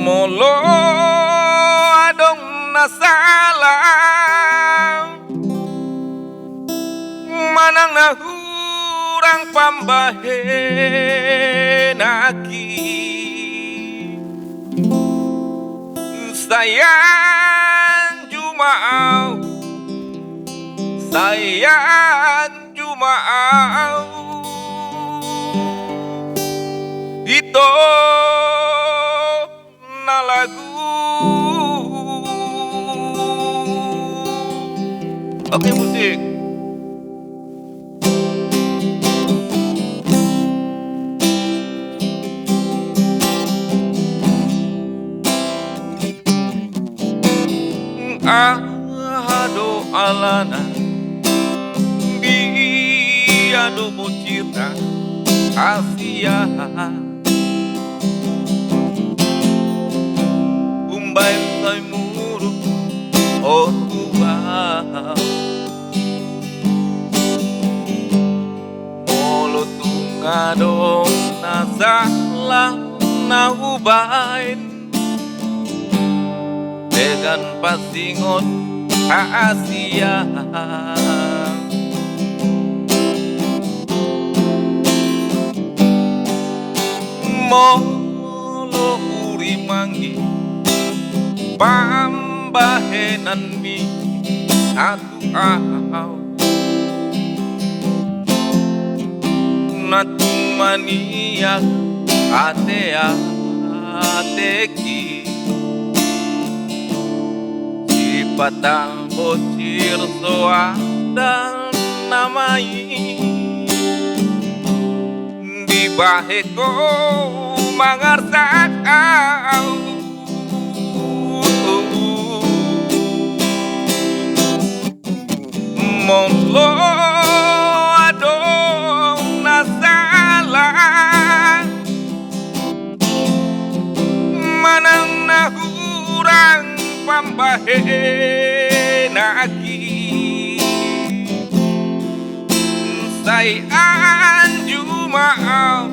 Molo adong nasalah manang nahurang pambahen aki sayang jumaau sayang jumaau ito na lagu. Oke musik. Ahado alana biado bucirna Asia umbain tay muru oh wow molo tungadong nasalah nahubain dengan pasingon Asia molo uri manggi pambahenan mi atu au natumania atea ateki patang bocil soada namai di baheko mangarsak au molo adong nasalah manang nahurang pambahen aki sayang jumaau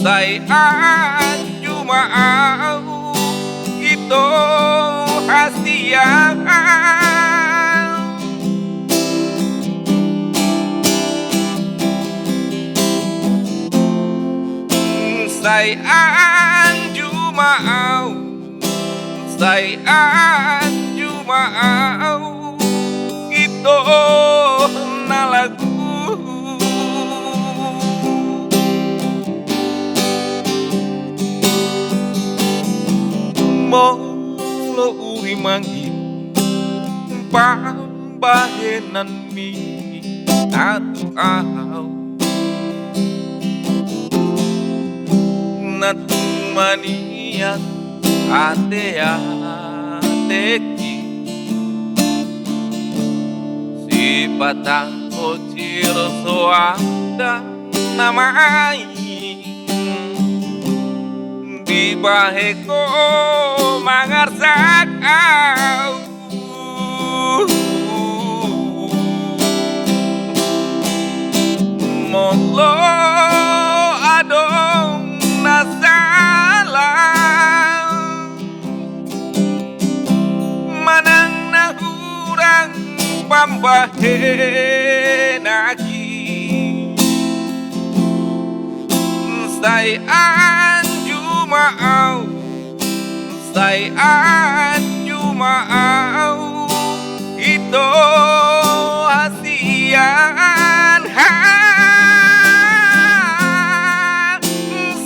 sayang jumaau itu hasian sayang jumaau sayang jumaau itu na lagu. Molo uri manggi pambahenan mi atu au natumanian atea teki si patang bocil soada namai di baheko mangarsak au molo adong nasalah manang nahurang pambahen aki sayang jumaau sayang jumaau itu hasian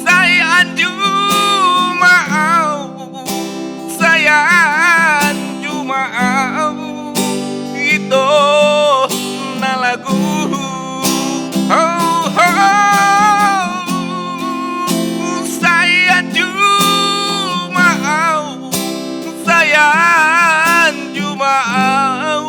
sayang jumaau sayang jumaau itu na lagu. Oh, oh, sayang jumaau sayang jumaau